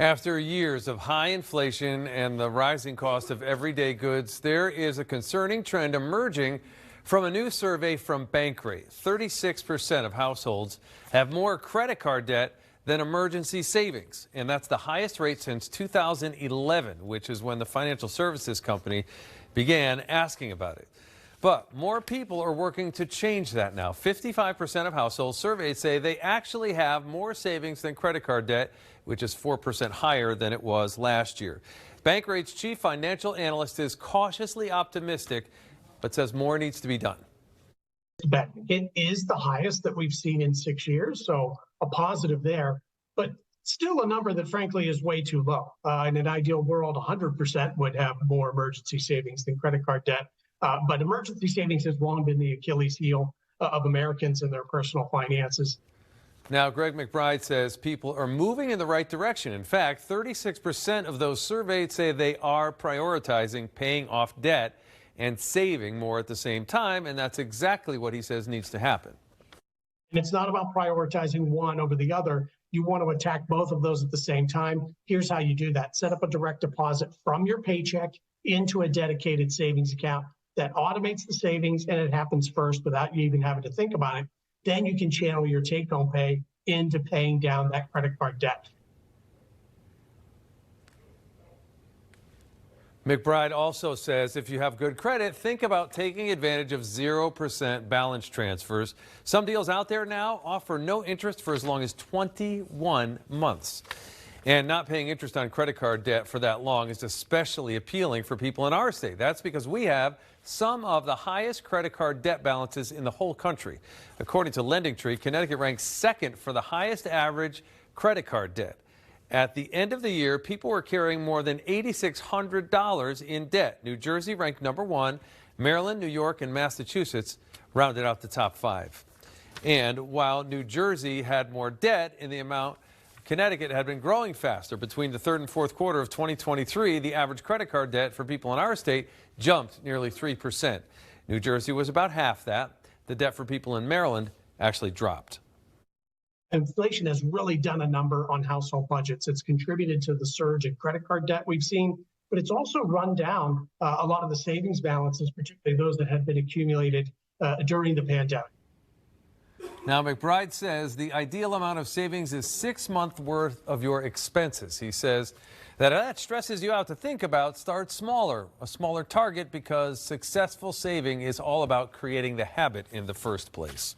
After years of high inflation and the rising cost of everyday goods, there is a concerning trend emerging from a new survey from Bankrate. 36% of households have more credit card debt than emergency savings, and that's the highest rate since 2011, which is when the financial services company began asking about it. But more people are working to change that now. 55% of households surveyed say they actually have more savings than credit card debt, which is 4% higher than it was last year. Bankrate's chief financial analyst is cautiously optimistic, but says more needs to be done. It is the highest that we've seen in 6 years, so a positive there, but still a number that frankly is way too low. In an ideal world, 100% would have more emergency savings than credit card debt. But emergency savings has long been the Achilles heel of Americans and their personal finances. Now, Greg McBride says people are moving in the right direction. In fact, 36% of those surveyed say they are prioritizing paying off debt and saving more at the same time, and that's exactly what he says needs to happen. And it's not about prioritizing one over the other. You want to attack both of those at the same time. Here's how you do that. Set up a direct deposit from your paycheck into a dedicated savings account that automates the savings, and it happens first without you even having to think about it. Then you can channel your take-home pay into paying down that credit card debt. McBride also says if you have good credit, think about taking advantage of 0% balance transfers. Some deals out there now offer no interest for as long as 21 months. And not paying interest on credit card debt for that long is especially appealing for people in our state. That's because we have some of the highest credit card debt balances in the whole country. According to LendingTree, Connecticut ranks second for the highest average credit card debt. At the end of the year, people were carrying more than $8,600 in debt. New Jersey ranked number one. Maryland, New York, and Massachusetts rounded out the top five. And while New Jersey had more debt in the amount, Connecticut had been growing faster. Between the third and fourth quarter of 2023, the average credit card debt for people in our state jumped nearly 3%. New Jersey was about half that. The debt for people in Maryland actually dropped. Inflation has really done a number on household budgets. It's contributed to the surge in credit card debt we've seen, but it's also run down a lot of the savings balances, particularly those that had been accumulated during the pandemic. Now, McBride says the ideal amount of savings is 6 months worth of your expenses. He says that stresses you out to think about. Start smaller, a smaller target, because successful saving is all about creating the habit in the first place.